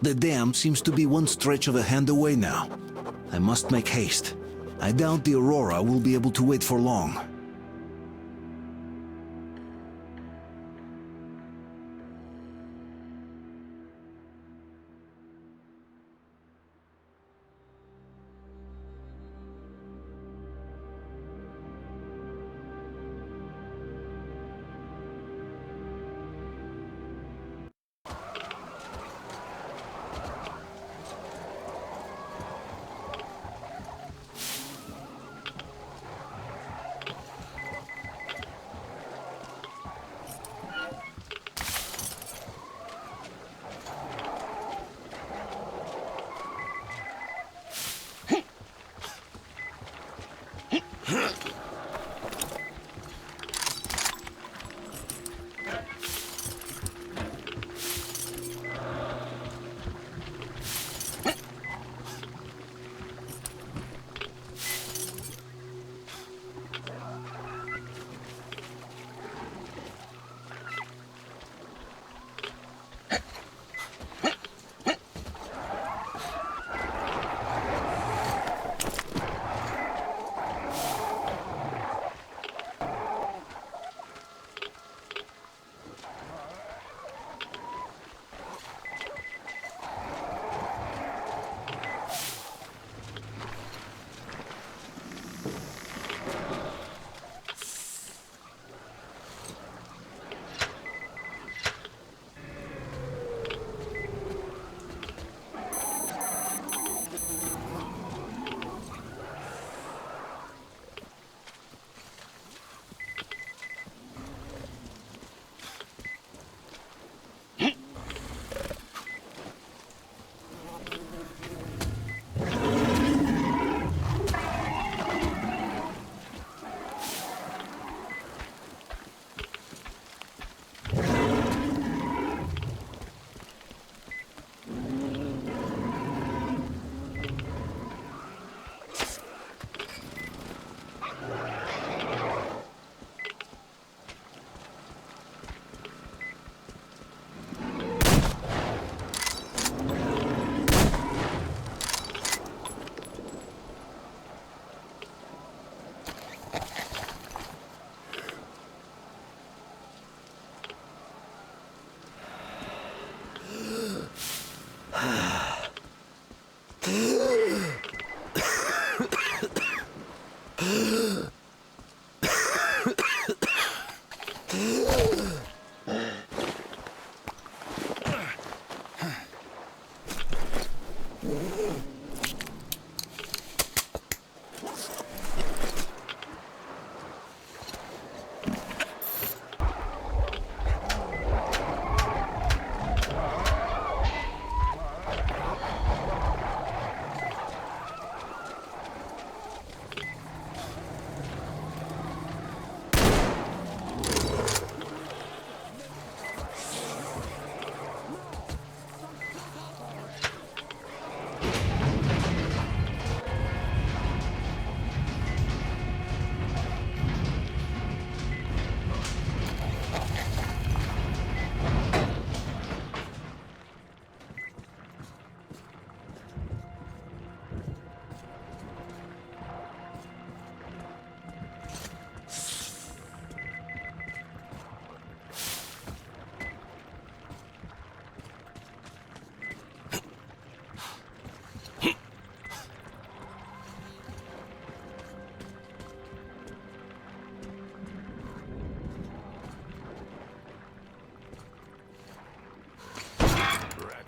The dam seems to be one stretch of a hand away now. I must make haste. I doubt the Aurora will be able to wait for long.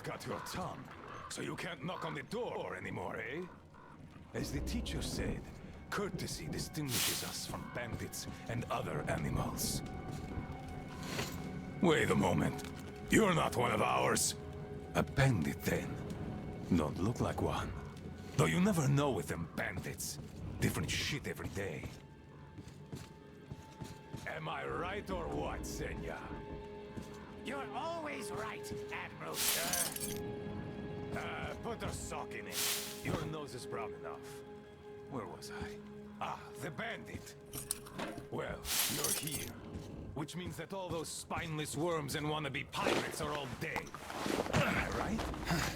Got your tongue, so you can't knock on the door anymore, eh? As the teacher said, courtesy distinguishes us from bandits and other animals. Wait a moment. You're not one of ours. A bandit, then. Don't look like one. Though you never know with them bandits. Different shit every day. Am I right or what, Senya? You're always right, Admiral, sir. Put a sock in it. Your nose is brown enough. Where was I? Ah, the bandit. Well, you're here. which means that all those spineless worms and wannabe pirates are all dead. Right?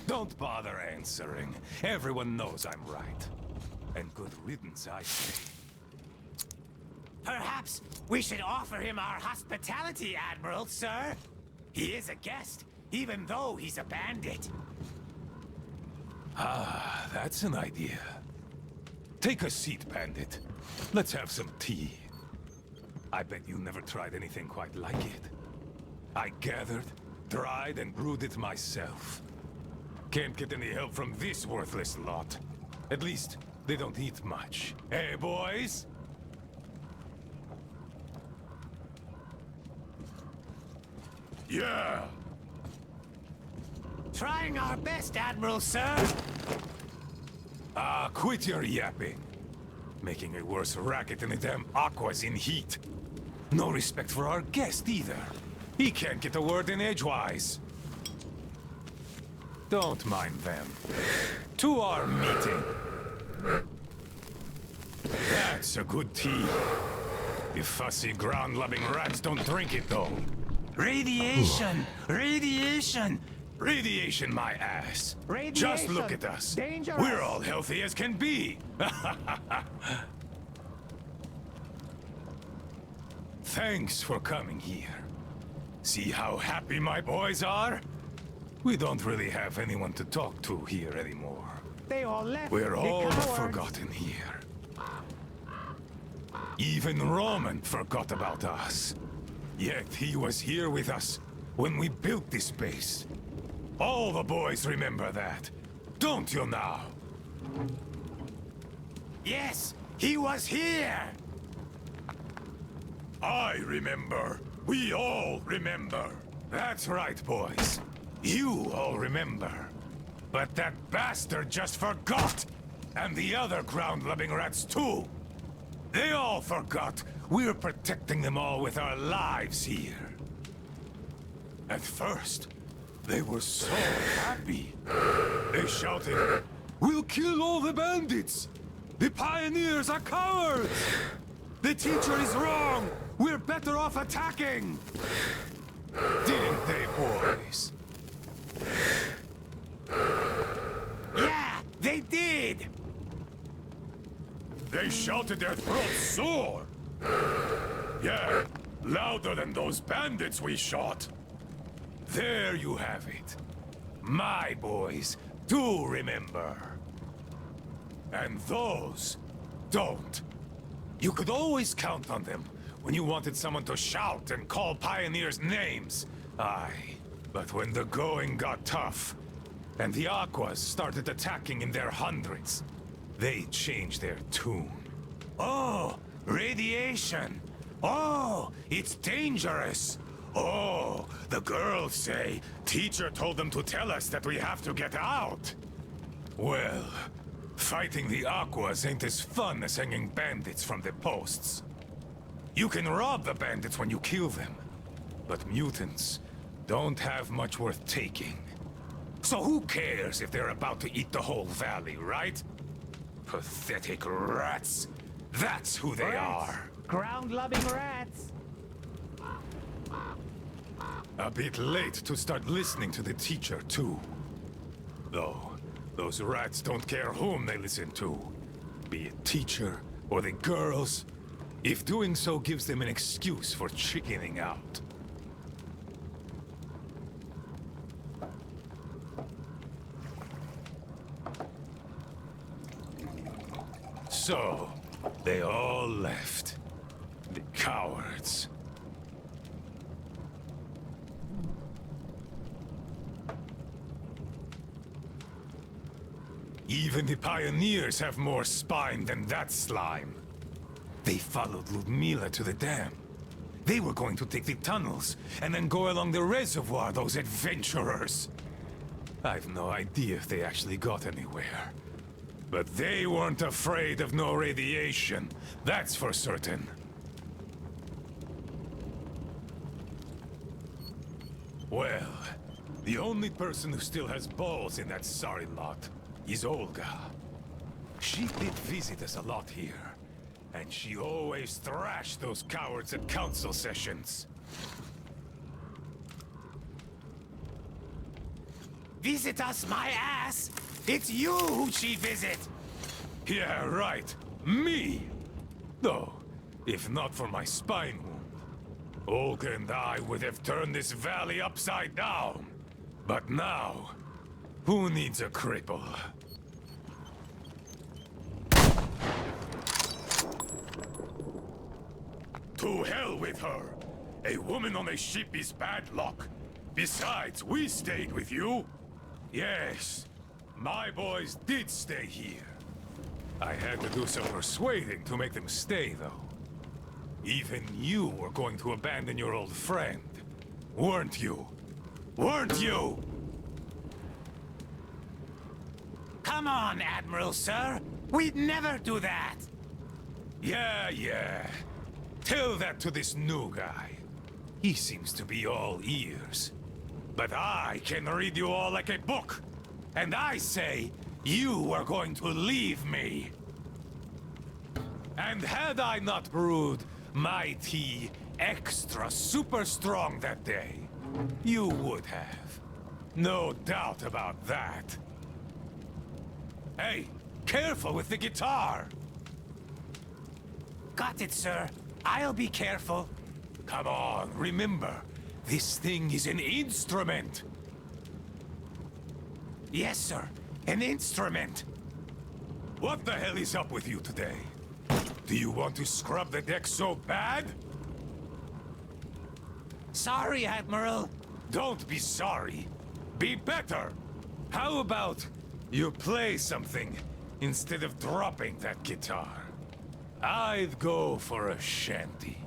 Don't bother answering. Everyone knows I'm right. And good riddance, I say. Perhaps we should offer him our hospitality, Admiral, sir. He is a guest, even though he's a bandit. Ah, that's an idea. Take a seat, Bandit. Let's have some tea. I bet you never tried anything quite like it. I gathered, dried, and brewed it myself. Can't get any help from this worthless lot. At least, they don't eat much. Hey, boys? Yeah! Trying our best, Admiral, sir. Ah, quit your yapping. Making a worse racket than the damn Aqua's in heat. No respect for our guest, either. He can't get a word in edgewise. Don't mind them. To our meeting. That's a good tea. You fussy ground-loving rats don't drink it, though. Radiation! Radiation! Radiation, my ass. Radiation. Just look at us. Dangerous. We're all healthy as can be. Thanks for coming here. See how happy my boys are? We don't really have anyone to talk to here anymore. They all left. We're all cowards. forgotten here. Even Roman forgot about us. Yet he was here with us when we built this base. All the boys remember that, don't you now? Yes, he was here! I remember. We all remember. That's right, boys. You all remember. But that bastard just forgot! And the other ground-loving rats too! They all forgot we're protecting them all with our lives here. At first, they were so happy. They shouted, "We'll kill all the bandits! The pioneers are cowards! The teacher is wrong! We're better off attacking!" Didn't they, boys? Yeah, they did! They shouted their throats sore! Yeah, louder than those bandits we shot! There you have it. My boys do remember. And those don't. You could always count on them when you wanted someone to shout and call pioneers names. Aye, but when the going got tough, and the Aquas started attacking in their hundreds, they changed their tune. Oh, radiation! Oh, it's dangerous! Oh, the girls say teacher told them to tell us that we have to get out. Well, fighting the Aquas ain't as fun as hanging bandits from the posts. You can rob the bandits when you kill them, but mutants don't have much worth taking. So who cares if they're about to eat the whole valley, right? Pathetic rats. That's who they are. Ground-loving rats. A bit late to start listening to the teacher, too. Though, those rats don't care whom they listen to. Be it teacher or the girls, if doing so gives them an excuse for chickening out. So, they all left. The cowards. Even the pioneers have more spine than that slime. They followed Ludmila to the dam. They were going to take the tunnels and then go along the reservoir, those adventurers. I've no idea if they actually got anywhere. But they weren't afraid of no radiation, that's for certain. Well, the only person who still has balls in that sorry lot is Olga. She did visit us a lot here. And she always thrashed those cowards at council sessions. Visit us, my ass! It's you who she visit! Yeah, right. Me! Though, if not for my spine wound, Olga and I would have turned this valley upside down. But now, who needs a cripple? To hell with her! A woman on a ship is bad luck. Besides, we stayed with you. Yes, my boys did stay here. I had to do some persuading to make them stay, though. Even you were going to abandon your old friend, weren't you? Weren't you? Come on, Admiral, sir! We'd never do that! Yeah. Tell that to this new guy. He seems to be all ears. But I can read you all like a book. And I say, you are going to leave me. And had I not brewed my tea extra super strong that day, you would have. No doubt about that. Hey, careful with the guitar! Got it, sir. I'll be careful. Come on, remember, this thing is an instrument. Yes, sir. An instrument. What the hell is up with you today? Do you want to scrub the deck so bad? Sorry, Admiral. Don't be sorry. Be better. How about you play something instead of dropping that guitar? I'd go for a shanty.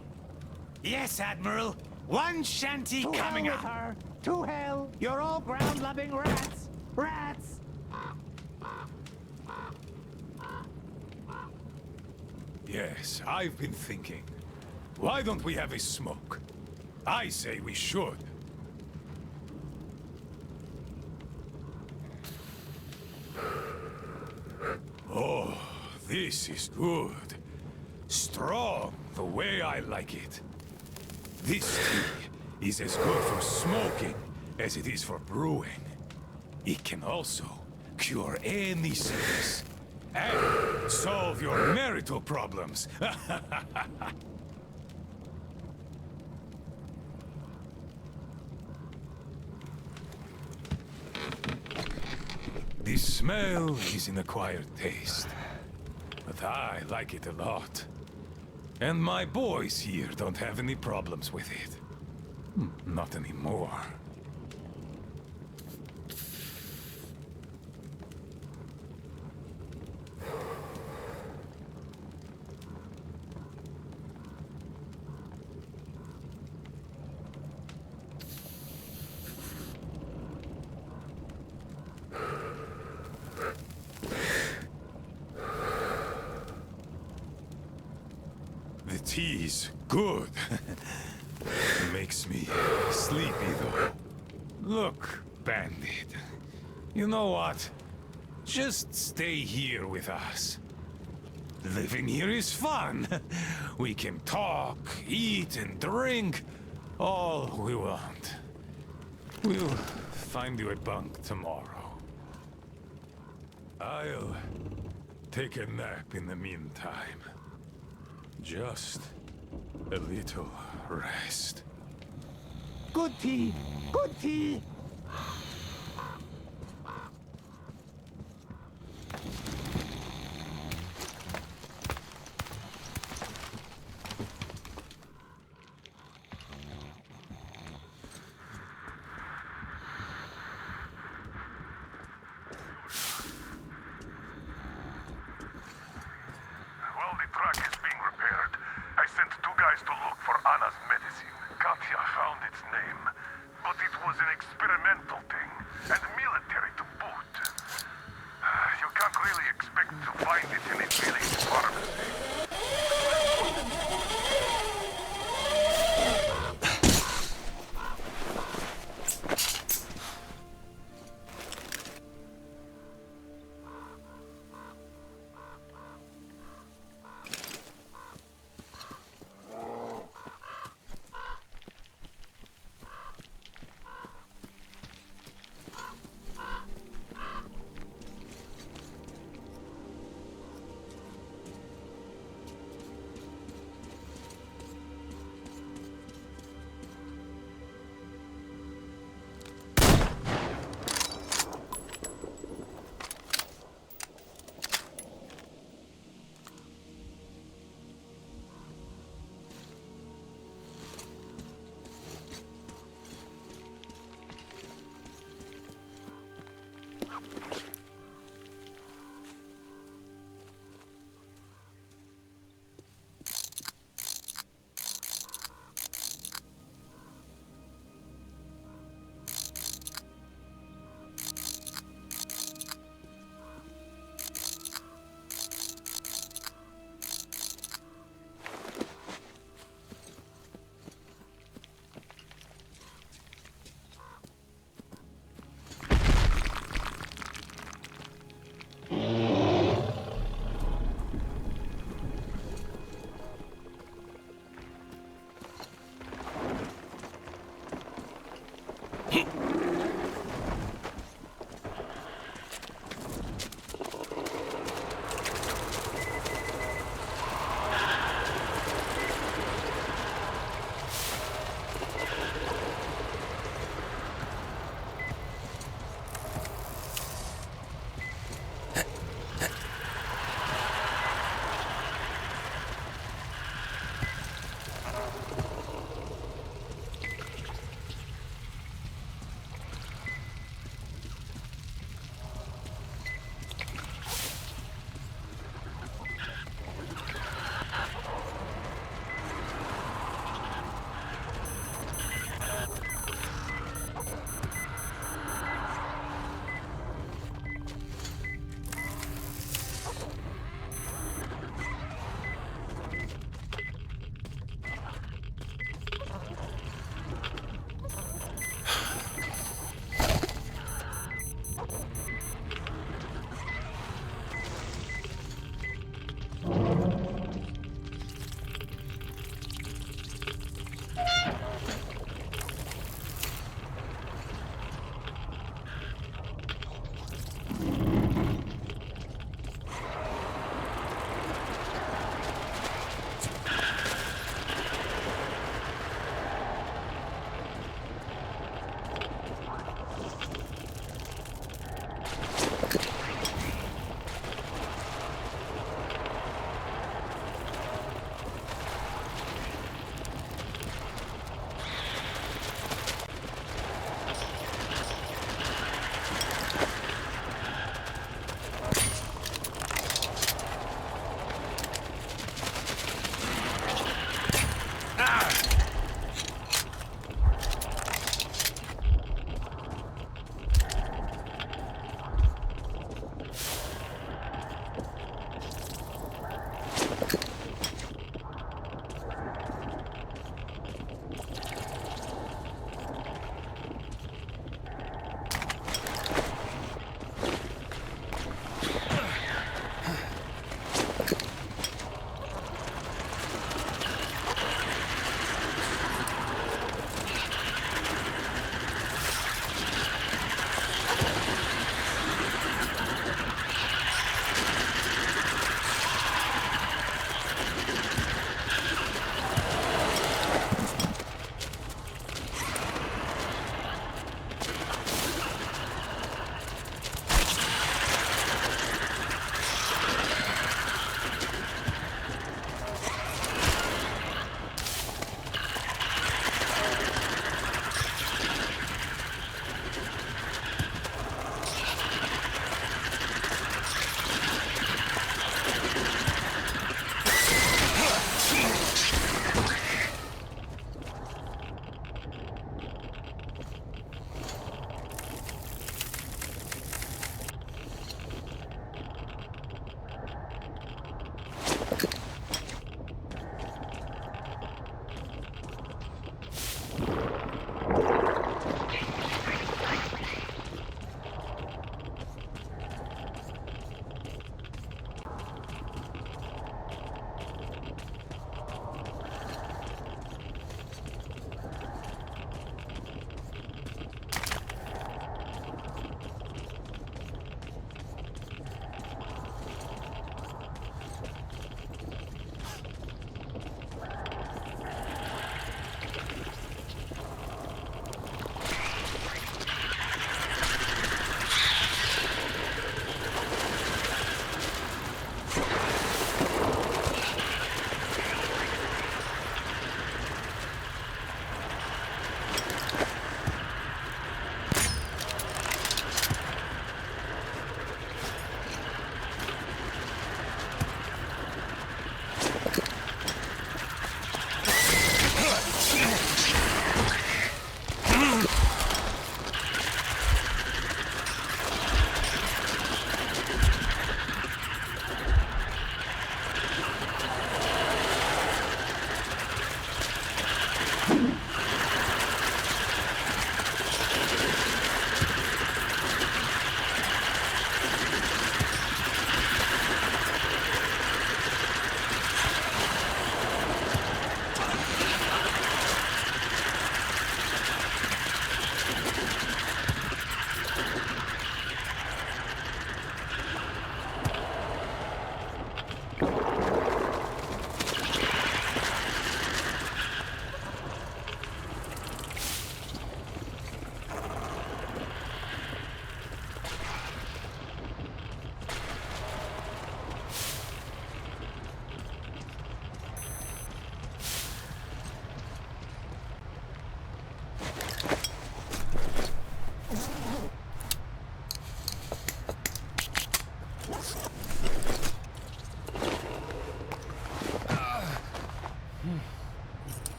Yes, Admiral. One shanty coming up. Her. To hell! You're all ground-loving rats! Rats! Yes, I've been thinking. Why don't we have a smoke? I say we should. Oh, this is good. Strong, the way I like it. This tea is as good for smoking as it is for brewing. It can also cure any sickness and solve your marital problems. The smell is an acquired taste, but I like it a lot. And my boys here don't have any problems with it. Not anymore. The tea's good. Makes me sleepy, though. Look, Bandit. You know what? Just stay here with us. Living here is fun. We can talk, eat, and drink all we want. We'll find you a bunk tomorrow. I'll take a nap in the meantime. Just a little rest. Good tea! Good tea! While the truck is being repaired, I sent 2 guys to look for Anna's medicine. Katya found its name, but it was an experimental thing, and military to boot. You can't really expect to find it in a village pharmacy.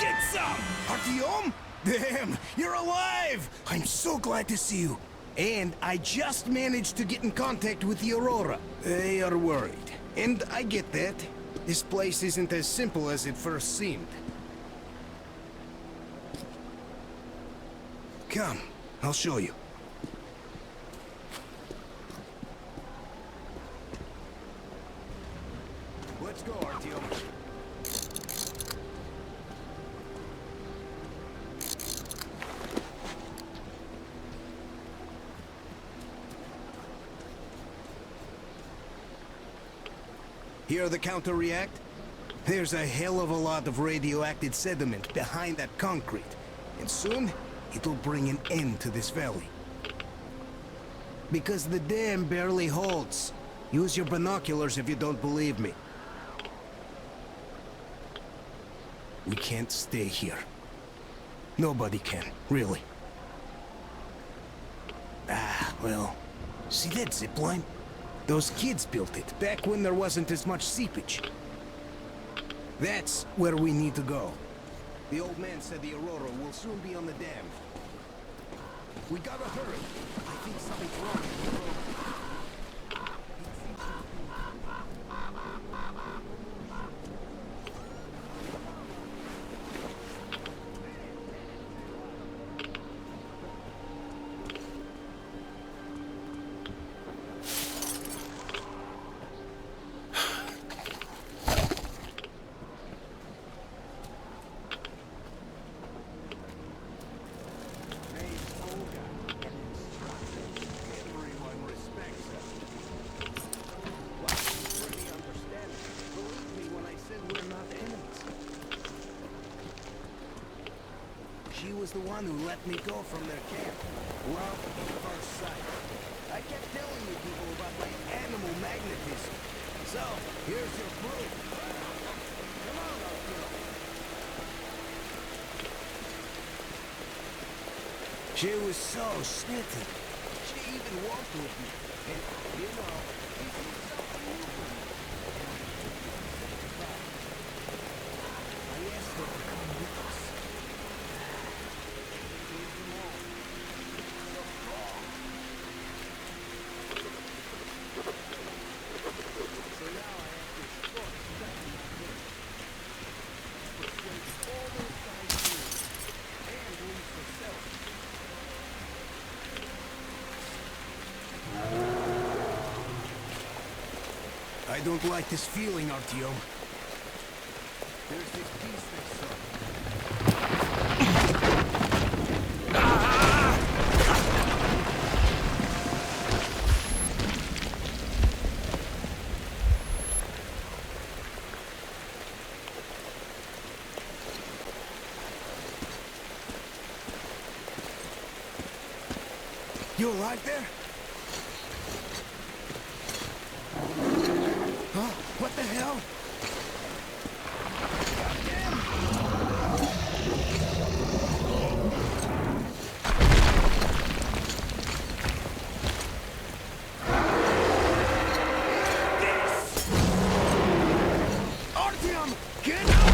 Get some! Artyom? Damn, you're alive! I'm so glad to see you. And I just managed to get in contact with the Aurora. They are worried. And I get that. This place isn't as simple as it first seemed. Come, I'll show you. Let's go, Artyom. Hear the counter-react? There's a hell of a lot of radioactive sediment behind that concrete. And soon, it'll bring an end to this valley. Because the dam barely holds. Use your binoculars if you don't believe me. We can't stay here. Nobody can, really. Ah, well, see that zipline? Those kids built it back when there wasn't as much seepage. That's where we need to go. The old man said the Aurora will soon be on the dam. We gotta hurry. I think something's wrong with the road. She was the one who let me go from their camp. Love at first sight. I kept telling you people about my animal magnetism. So, here's your proof. Come on, Artyom. She was so snitty. She even walked with me. And, you know, she did something new for me. I asked her to come with us. I don't like this feeling, Artyom. There's this piece that's so... You alive there? Huh? What the hell? Artyom, get out!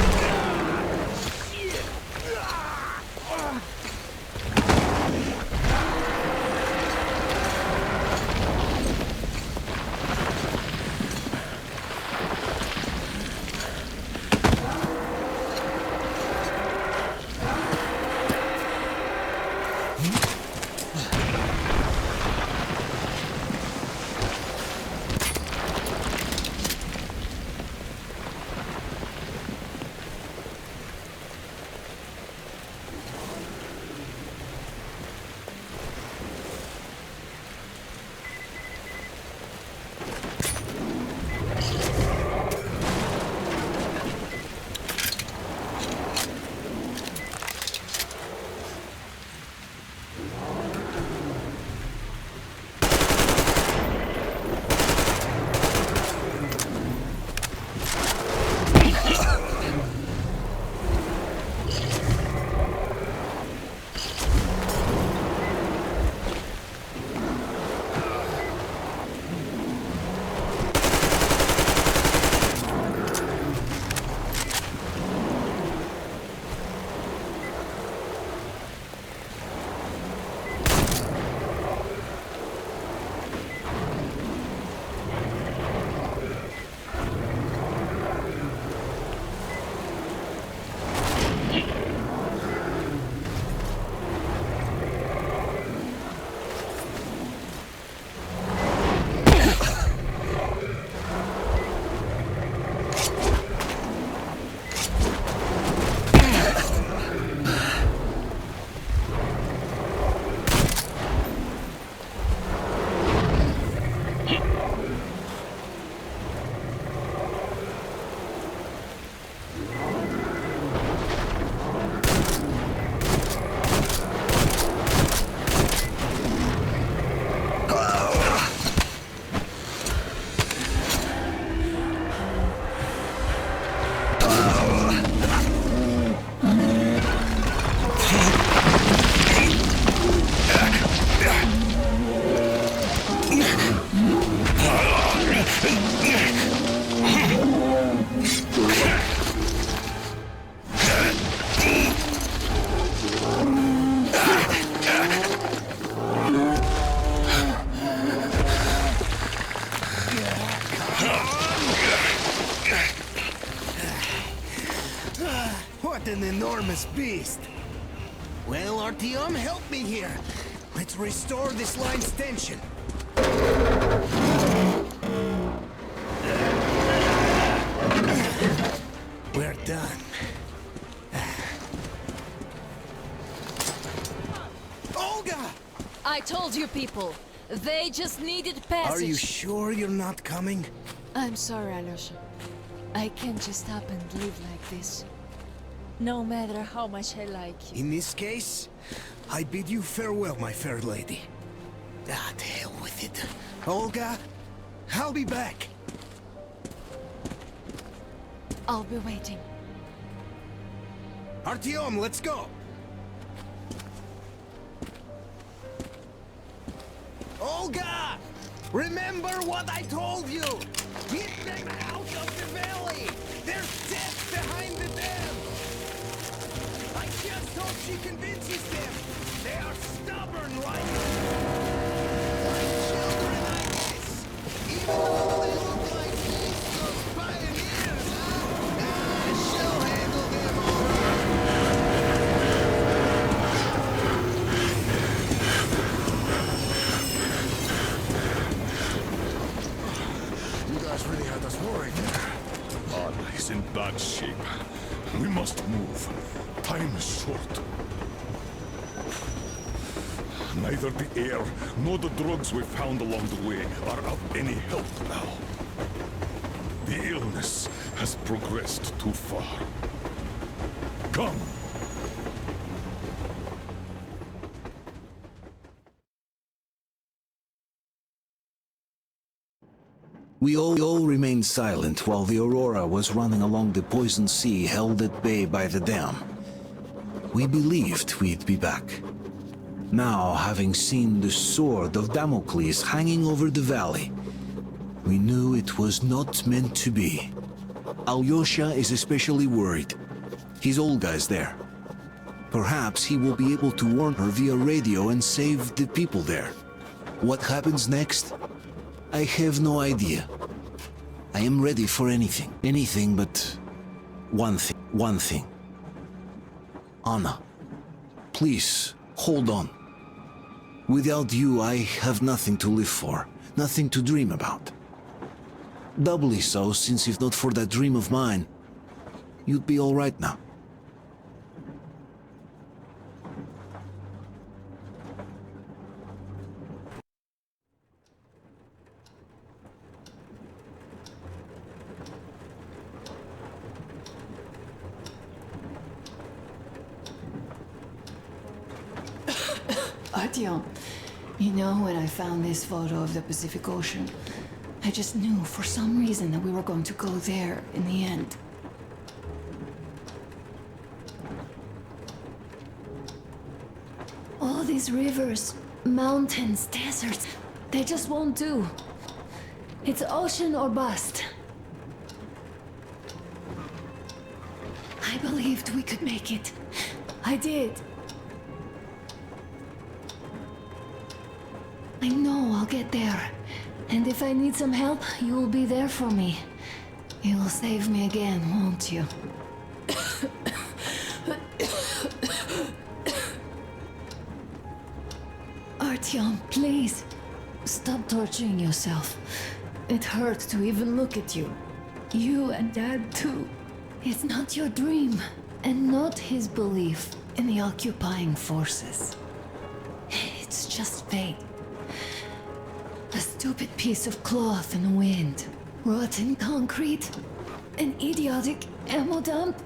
this beast. Well, Artyom, help me here. Let's restore this line's tension. We're done. Olga! I told you people, they just needed passage. Are you sure you're not coming? I'm sorry, Alyosha. I can't just stop and live like this. No matter how much I like you. In this case, I bid you farewell, my fair lady. Ah, to hell with it. Olga, I'll be back. I'll be waiting. Artyom, let's go! Olga! Remember what I told you! Get them out of the valley! There's death behind the dam! I just hope she convinces them! They are stubborn like children, I guess! Even though they look like beasts of pioneers, huh? Ah, she'll handle them all right! You guys really had us worried there. Anna is in bad shape. We must move. Time is short. Neither the air nor the drugs we found along the way are of any help now. The illness has progressed too far. Come! We all remained silent while the Aurora was running along the poison sea held at bay by the dam. We believed we'd be back. Now, having seen the sword of Damocles hanging over the valley, we knew it was not meant to be. Alyosha is especially worried. His Olga is there. Perhaps he will be able to warn her via radio and save the people there. What happens next? I have no idea. I am ready for anything. Anything but one thing. Anna, please, hold on. Without you, I have nothing to live for, nothing to dream about. Doubly so, since if not for that dream of mine, you'd be all right now. Artyom, you know, when I found this photo of the Pacific Ocean, I just knew for some reason that we were going to go there in the end. All these rivers, mountains, deserts, they just won't do. It's ocean or bust. I believed we could make it. I did. I know I'll get there. And if I need some help, you will be there for me. You will save me again, won't you? Artyom, please. Stop torturing yourself. It hurts to even look at you. You and Dad too. It's not your dream, and not his belief in the occupying forces. It's just fate. A stupid piece of cloth in the wind. Rotten concrete. An idiotic ammo dump.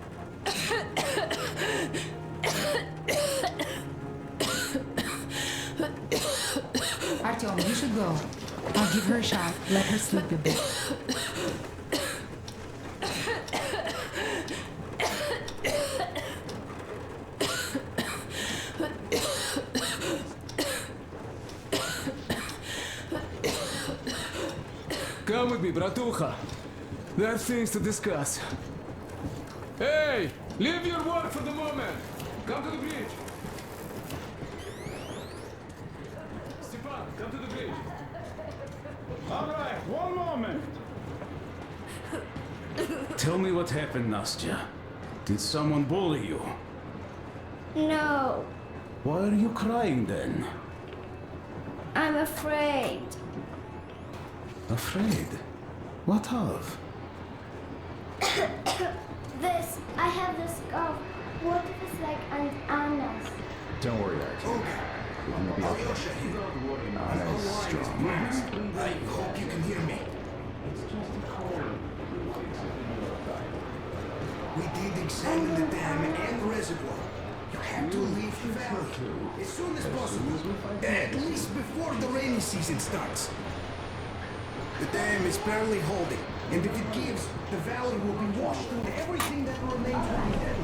Artyom, you should go. I'll give her a shot. Let her sleep a bit. Come with me, bratucha. There are things to discuss. Hey! Leave your work for the moment! Come to the bridge! Stepan, come to the bridge! Alright, one moment. Tell me what happened, Nastya. Did someone bully you? No, Why are you crying then? I'm afraid. Afraid? What of? This, I have this scarf. What if it's like Aunt Anna's? Don't worry, Archie. You're gonna be okay. Anna's strong. I hope you can hear me. We did examine the dam and reservoir. You have to leave the valley as soon as possible. At least before the rainy season starts. The dam is barely holding, and if it gives, the valley will be washed and everything that remains will be dead.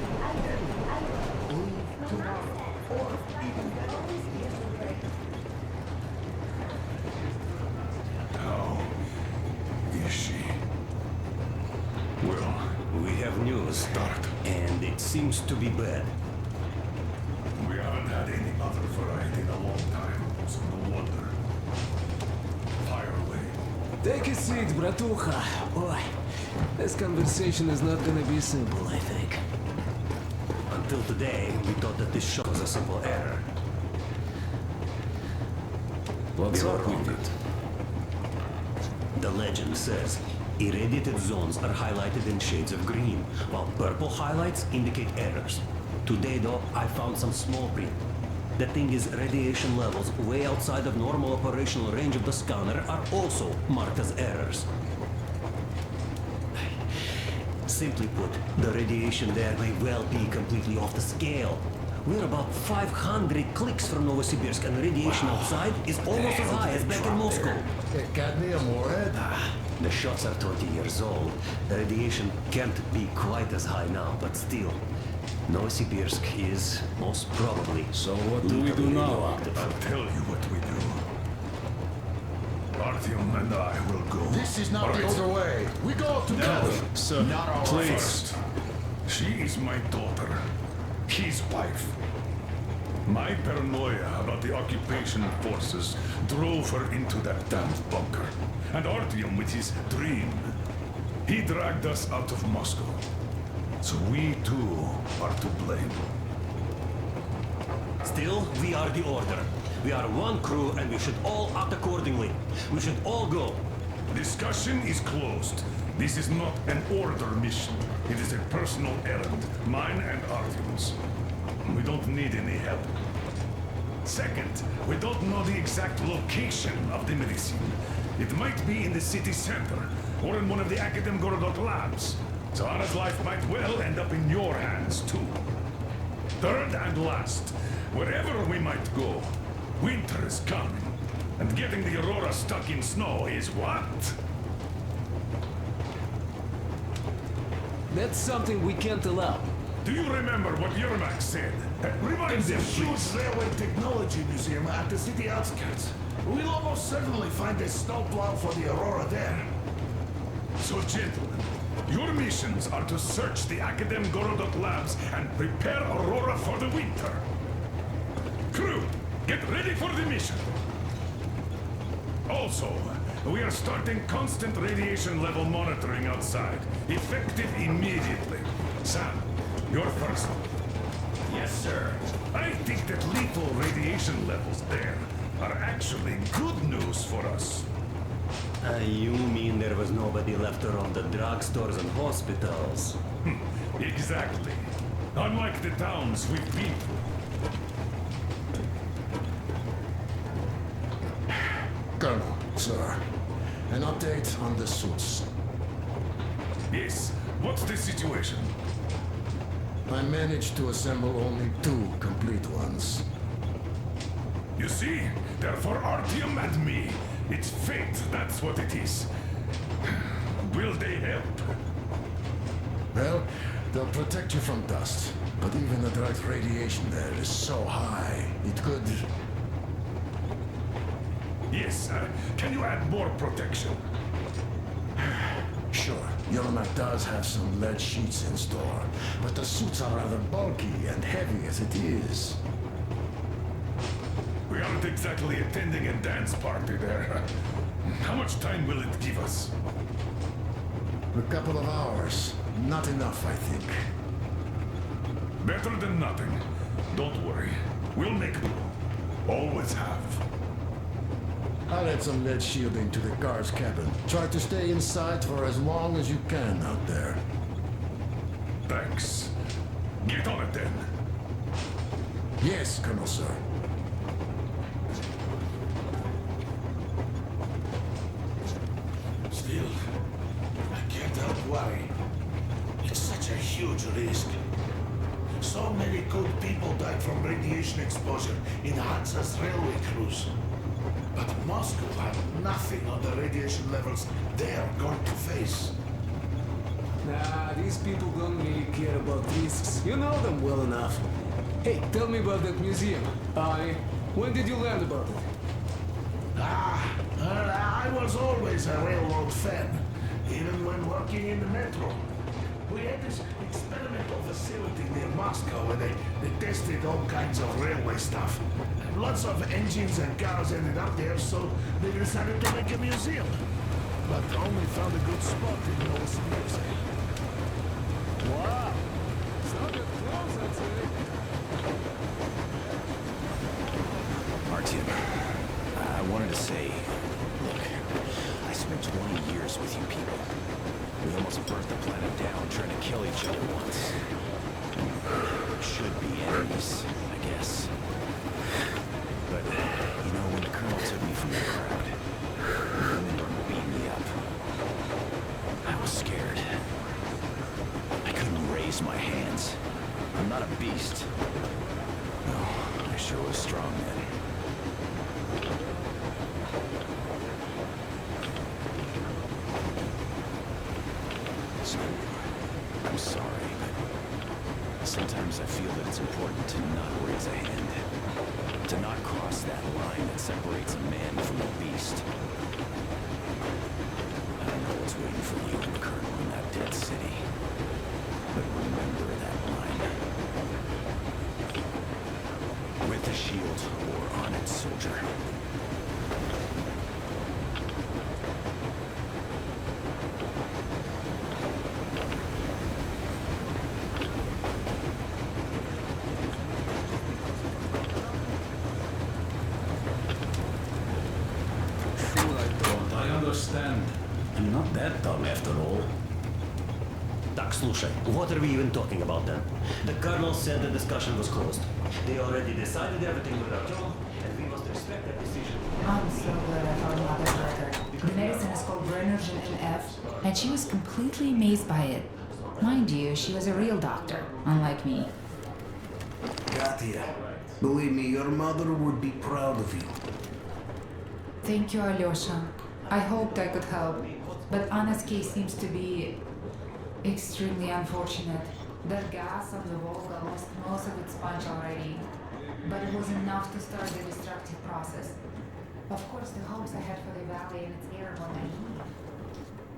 Leave tomorrow, or even better. How is she? Well, We have news, start. and it seems to be bad. We haven't had any other variety in a long time, so no wonder. Fire away. Take a seat, bratucha. Boy, this conversation is not gonna be simple, I think. Until today, we thought that this shot was a simple error. What's We were up wrong. with it? The legend says irradiated zones are highlighted in shades of green, while purple highlights indicate errors. Today, though, I found some small print. The thing is, radiation levels way outside of normal operational range of the scanner are also marked as errors. Simply put, the radiation there may well be completely off the scale. We're about 500 clicks from Novosibirsk, and radiation outside is almost as high as back in Moscow. Cadmium, Mored? The shots are 20 years old. The radiation can't be quite as high now, but still. Novosibirsk is most probably. So what do we do now? I'll tell you what we do. Artyom and I will go. This is not All the right. other way. We go together. Sir, Not our please. First, she is my daughter, his wife. My paranoia about the occupation forces drove her into that damned bunker. And Artyom with his dream. He dragged us out of Moscow. So we too are to blame. Still, we are the order. We are one crew, and we should all act accordingly. We should all go. Discussion is closed. This is not an order mission. It is a personal errand, mine and Artyom's. We don't need any help. Second, we don't know the exact location of the medicine. It might be in the city center, or in one of the Akademgorodok labs. So Anna's life might well end up in your hands, too. Third and last, wherever we might go, winter is coming. And getting the Aurora stuck in snow is what? That's something we can't allow. Do you remember what Yermak said? Remind them, please. railway technology museum at the city outskirts. We'll almost certainly find a snowplow for the Aurora there. So, gentlemen, your missions are to search the Akademgorodok labs and prepare Aurora for the winter. Crew, get ready for the mission. Also, we are starting constant radiation level monitoring outside, effective immediately. Sam, you're first. Yes, sir. I think that lethal radiation levels there are actually good news for us. You mean there was nobody left around the drugstores and hospitals? Exactly. Unlike the towns we've been through. Colonel, sir. An update on the suits. Yes, what's the situation? I managed to assemble only 2 complete ones. You see, they're for Artyom and me. It's fate, that's what it is. Will they help? Well, they'll protect you from dust. But even the direct radiation there is so high, it could... Yes, can you add more protection? Sure, Yermak does have some lead sheets in store, but the suits are rather bulky and heavy as it is. We aren't exactly attending a dance party there. How much time will it give us? A couple of hours. Not enough, I think. Better than nothing. Don't worry. We'll make do. Always have. I'll add some lead shielding to the car's cabin. Try to stay inside for as long as you can out there. Thanks. Get on it then. Yes, Colonel, sir. Still, I can't help worrying. It's such a huge risk. So many good people died from radiation exposure in Hansa's railway crews. But Moscow had nothing on the radiation levels they're going to face. Nah, these people don't really care about risks. You know them well enough. Hey, tell me about that museum. When did you learn about it? I was always a railroad fan, even when working in the metro. We had this experimental facility near Moscow where they tested all kinds of railway stuff. Lots of engines and cars ended up there, so they decided to make a museum. But only found a good spot in the old museum. Wow! Sounded close, I'd say. Martin, I wanted to say, look, I spent 20 years with you people. We almost burnt the planet down trying to kill each other once. Should be enemies, I guess. But, you know, when the Colonel took me from the crowd, women beat me up. I was scared. I couldn't raise my hands. I'm not a beast. No, I sure was strong then. I'm sorry, but sometimes I feel that it's important to not raise a hand. To not cross that line that separates a man from a beast. I don't know what's waiting for you and Colonel in that dead city. But remember that line. With the shield or on it, soldier. I'm not that dumb after all. Tak, слушай, what are we even talking about then? The Colonel said the discussion was closed. They already decided everything with Artyom, and we must respect that decision. I'm so glad I found Mother's letter. The medicine is called Brennergen NF, and she was completely amazed by it. Mind you, she was a real doctor, unlike me. Katya, believe me, your mother would be proud of you. Thank you, Alyosha. I hoped I could help, but Anna's case seems to be extremely unfortunate. That gas on the Volga lost most of its punch already, but it was enough to start the destructive process. Of course, the hopes I had for the valley and its air were naive,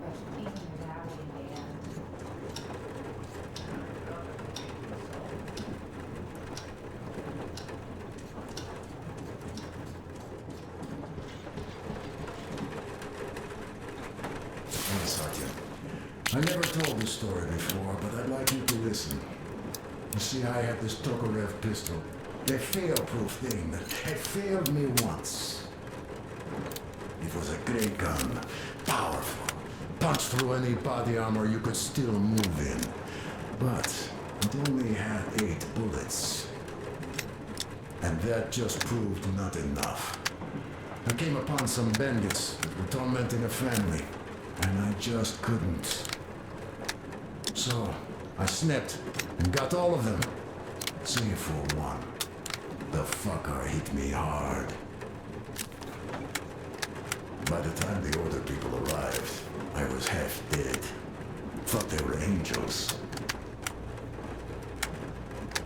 but even the valley in the end. I never told this story before, but I'd like you to listen. You see, I had this Tokarev pistol. A fail-proof thing that had failed me once. It was a great gun. Powerful. Punched through any body armor you could still move in. But it only had 8 bullets. And that just proved not enough. I came upon some bandits that were tormenting a family. And I just couldn't. So, I snapped and got all of them. Save for one. The fucker hit me hard. By the time the older people arrived, I was half dead. Thought they were angels.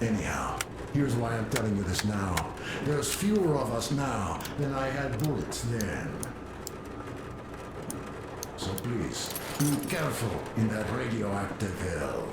Anyhow, here's why I'm telling you this now. There's fewer of us now than I had bullets then. So please, be careful in that radioactive hell.